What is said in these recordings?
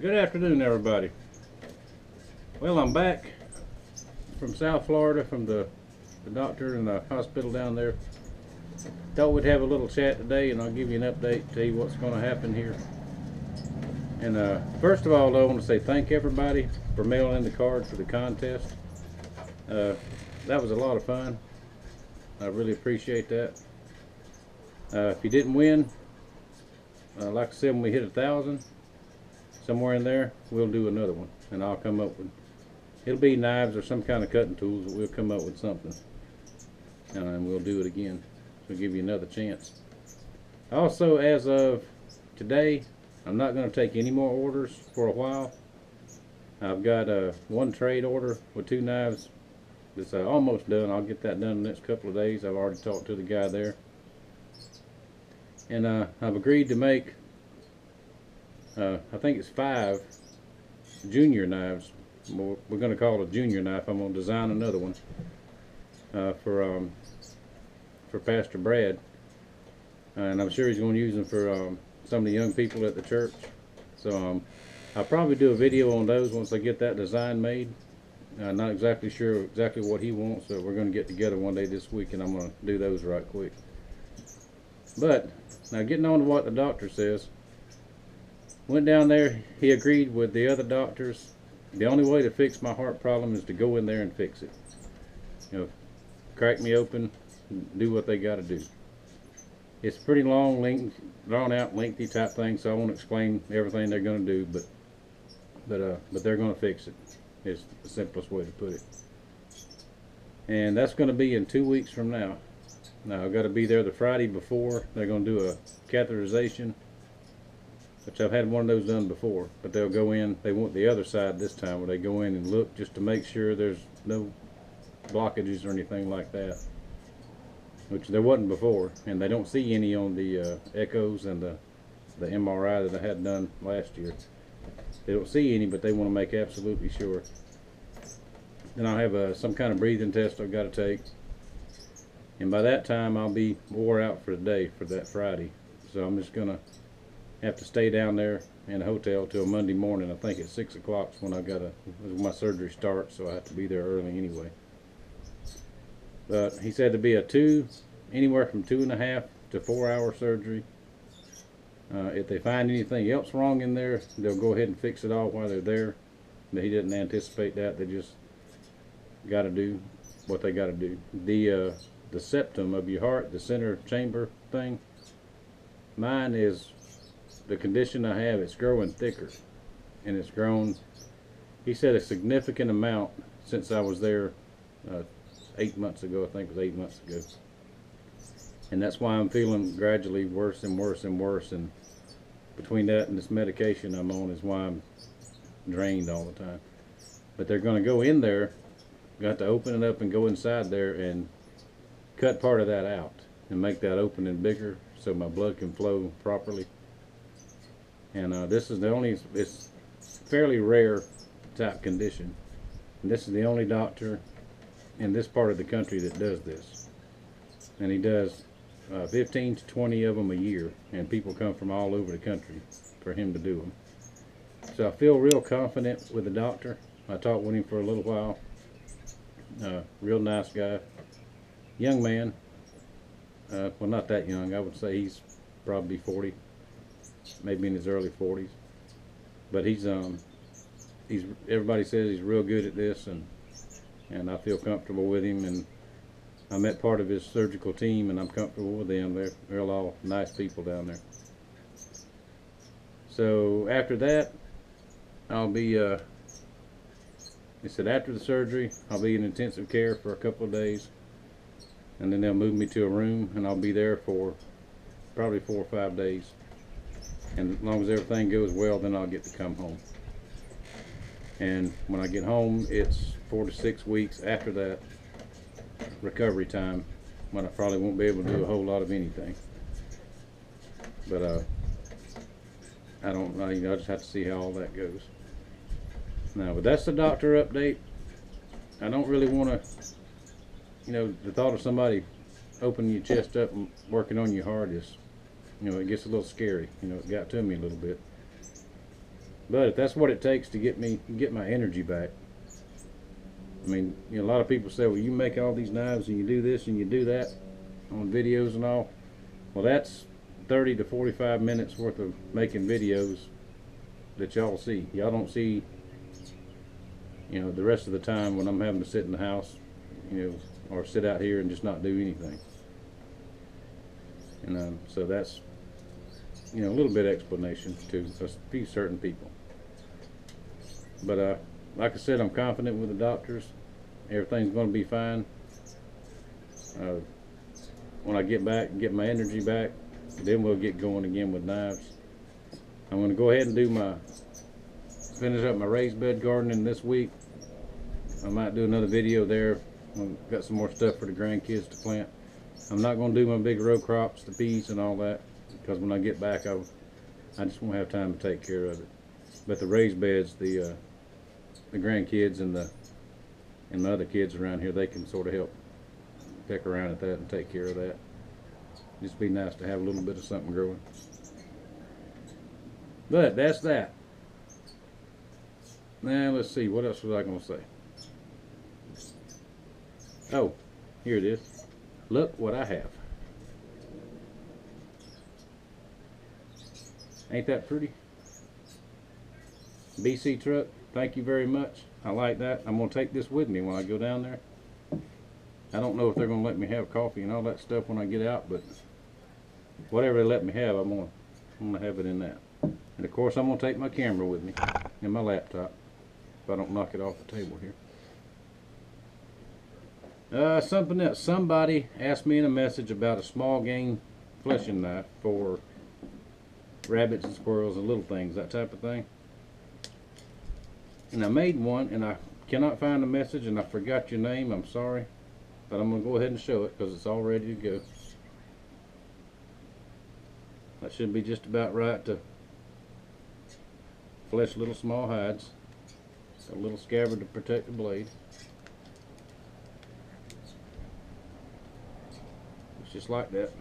Good afternoon, everybody. Well, I'm back from South Florida from the doctor and the hospital down there. Thought we'd have a little chat today, and I'll give you an update, tell you what's going to happen here. And first of all, though, I want to say thank everybody for mailing in the card for the contest. That was a lot of fun. I really appreciate that. If you didn't win, like I said, when we hit 1,000, somewhere in there, we'll do another one, and I'll come up with, it'll be knives or some kind of cutting tools, but we'll come up with something, and we'll do it again. We'll give you another chance. Also, as of today, I'm not going to take any more orders for a while. I've got one trade order with 2 knives that's almost done. I'll get that done in the next couple of days. I've already talked to the guy there, and I've agreed to make I think it's 5 junior knives. We're going to call it a junior knife. I'm going to design another one for Pastor Brad, and I'm sure he's going to use them for some of the young people at the church. So I'll probably do a video on those once I get that design made. Not exactly sure exactly what he wants, so we're going to get together one day this week, and I'm going to do those right quick. But now, getting on to what the doctor says. Went down there, he agreed with the other doctors. The only way to fix my heart problem is to go in there and fix it. You know, crack me open, do what they got to do. It's pretty long, drawn out, lengthy type thing, so I won't explain everything they're going to do, but they're going to fix it. It's the simplest way to put it. And that's going to be in 2 weeks from now. Now, I've got to be there the Friday before. They're going to do a catheterization, which I've had one of those done before, but they'll go in, they want the other side this time, where they go in and look just to make sure there's no blockages or anything like that, which there wasn't before, and they don't see any on the echoes and the MRI that I had done last year. They don't see any, but they want to make absolutely sure. Then I'll have some kind of breathing test I've got to take, and by that time I'll be wore out for the day for that Friday, so I'm just going to have to stay down there in a hotel till Monday morning. I think at 6 o'clock when my surgery starts, so I have to be there early anyway. But he said to be anywhere from 2.5 to 4 hour surgery. If they find anything else wrong in there, they'll go ahead and fix it all while they're there. But he didn't anticipate that. They just got to do what they got to do. The septum of your heart, the center chamber thing, mine is, the condition I have, it's growing thicker, and it's grown, he said, a significant amount since I was there 8 months ago. I think it was 8 months ago, and that's why I'm feeling gradually worse and worse and worse, and between that and this medication I'm on is why I'm drained all the time. But they're going to go in there, got to open it up and go inside there and cut part of that out and make that opening bigger so my blood can flow properly. And this is the only, it's fairly rare type condition. And this is the only doctor in this part of the country that does this. And he does 15 to 20 of them a year. And people come from all over the country for him to do them. So I feel real confident with the doctor. I talked with him for a little while. Real nice guy. Young man. Well, not that young. I would say he's probably 40. Maybe in his early 40s, but he's everybody says he's real good at this, and I feel comfortable with him, and I met part of his surgical team, and I'm comfortable with them. They're all nice people down there. So after that, I'll be he said after the surgery I'll be in intensive care for a couple of days, and then they'll move me to a room, and I'll be there for probably 4 or 5 days. And as long as everything goes well, then I'll get to come home. And when I get home, it's 4 to 6 weeks after that recovery time, when I probably won't be able to do a whole lot of anything. But I don't know, I just have to see how all that goes. Now, but that's the doctor update. I don't really want to, the thought of somebody opening your chest up and working on your heart is, it gets a little scary. It got to me a little bit. But if that's what it takes to get my energy back. I mean, you know, a lot of people say, well, you make all these knives and you do this and you do that on videos and all. Well, that's 30 to 45 minutes worth of making videos that y'all see. Y'all don't see, you know, the rest of the time when I'm having to sit in the house, you know, or sit out here and just not do anything. And so that's, you know, a little bit of explanation to a few certain people. But like I said, I'm confident with the doctors. Everything's going to be fine. When I get back and get my energy back, then we'll get going again with knives. I'm going to go ahead and finish up my raised bed gardening this week. I might do another video there. I've got some more stuff for the grandkids to plant. I'm not going to do my big row crops, the peas and all that, because when I get back, I just won't have time to take care of it. But the raised beds, the grandkids and my other kids around here, they can sort of help peck around at that and take care of that. Just be nice to have a little bit of something growing. But that's that. Now let's see, what else was I going to say? Oh, here it is. Look what I have. Ain't that pretty? BC truck, thank you very much. I like that. I'm going to take this with me when I go down there. I don't know if they're going to let me have coffee and all that stuff when I get out, but whatever they let me have, I'm going to have it in that. And of course, I'm going to take my camera with me and my laptop if I don't knock it off the table here. Something else. Somebody asked me in a message about a small game fleshing knife for rabbits and squirrels and little things, that type of thing. And I made one, and I cannot find the message, and I forgot your name. I'm sorry, but I'm going to go ahead and show it because it's all ready to go. That should be just about right to flesh little small hides. A little scabbard to protect the blade. It's just like that.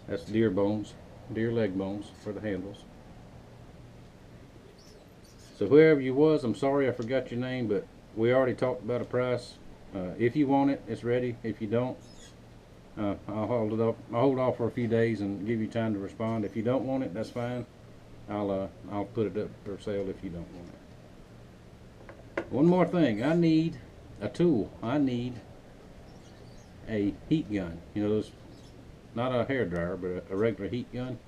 That's deer bones, deer leg bones for the handles. So whoever you was, I'm sorry I forgot your name, but we already talked about a price. If you want it, it's ready. If you don't, I'll hold it up. I'll hold off for a few days and give you time to respond. If you don't want it, that's fine. I'll put it up for sale if you don't want it. One more thing, I need a tool. I need a heat gun. You know, those, not a hair dryer, but a regular heat gun.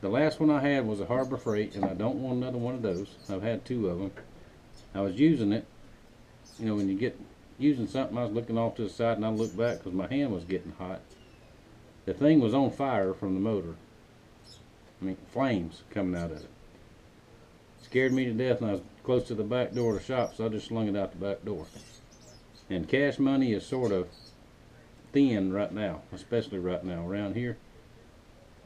The last one I had was a Harbor Freight, and I don't want another one of those. I've had 2 of them. I was using it. You know, when you get using something, I was looking off to the side, and I looked back because my hand was getting hot. The thing was on fire from the motor. I mean, flames coming out of it. Scared me to death, and I was close to the back door of the shop, so I just slung it out the back door. And cash money is sort of thin right now, especially right now around here.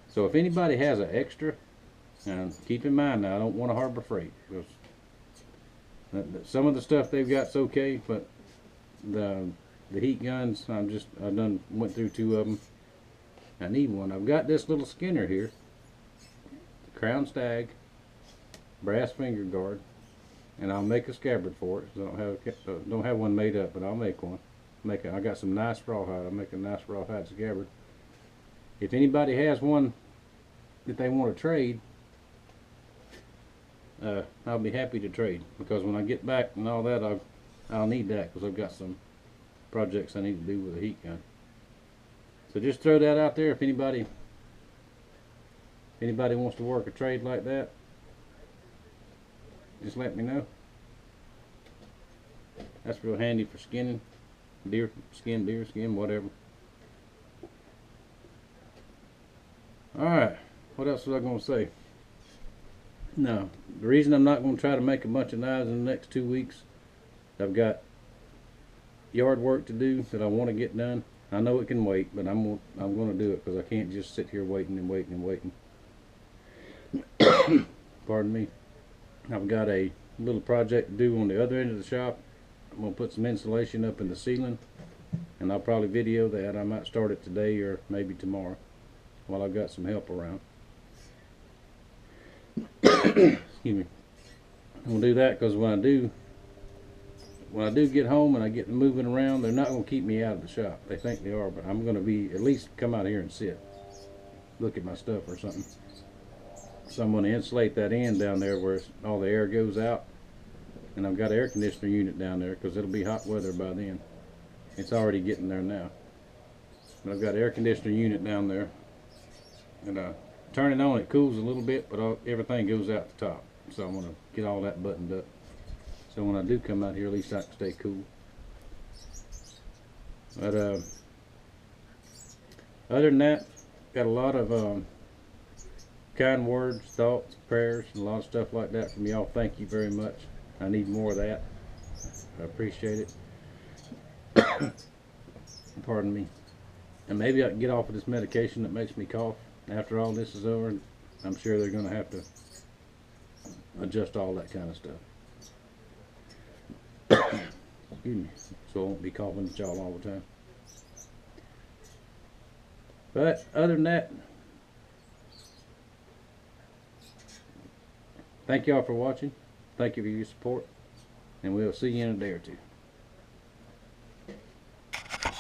So if anybody has an extra, and keep in mind now, I don't want a Harbor Freight, because some of the stuff they've got's okay, but the heat guns, I done went through 2 of them. I need one. I've got this little Skinner here, Crown Stag, brass finger guard, and I'll make a scabbard for it. So I don't have one made up, but I'll make one. I got some nice rawhide. I'll make a nice rawhide scabbard. If anybody has one that they want to trade, I'll be happy to trade, because when I get back and all that, I'll need that, because I've got some projects I need to do with a heat gun. So just throw that out there. If anybody wants to work a trade like that, just let me know. That's real handy for skinning deer skin, whatever. Alright, what else was I going to say? No, the reason I'm not going to try to make a bunch of knives in the next 2 weeks, I've got yard work to do that I want to get done. I know it can wait, but I'm going to do it, because I can't just sit here waiting and waiting and waiting. Pardon me. I've got a little project to do on the other end of the shop. I'm going to put some insulation up in the ceiling, and I'll probably video that. I might start it today or maybe tomorrow while I've got some help around. Excuse me. I'm gonna do that because when I do get home and I get moving around, they're not gonna keep me out of the shop. They think they are, but I'm gonna be at least come out here and sit, look at my stuff or something. So I'm gonna insulate that end down there where all the air goes out, and I've got an air conditioner unit down there because it'll be hot weather by then. It's already getting there now. But I've got an air conditioner unit down there, and turn it on, it cools a little bit, but everything goes out the top. So I'm gonna get all that buttoned up. So when I do come out here, at least I can stay cool. But other than that, got a lot of kind words, thoughts, prayers, and a lot of stuff like that from y'all. Thank you very much. I need more of that. I appreciate it. Pardon me. And maybe I can get off of this medication that makes me cough after all this is over. I'm sure they're going to have to adjust all that kind of stuff. Excuse me. So I won't be coughing at y'all all the time. But other than that, thank y'all for watching. Thank you for your support. And we'll see you in a day or two.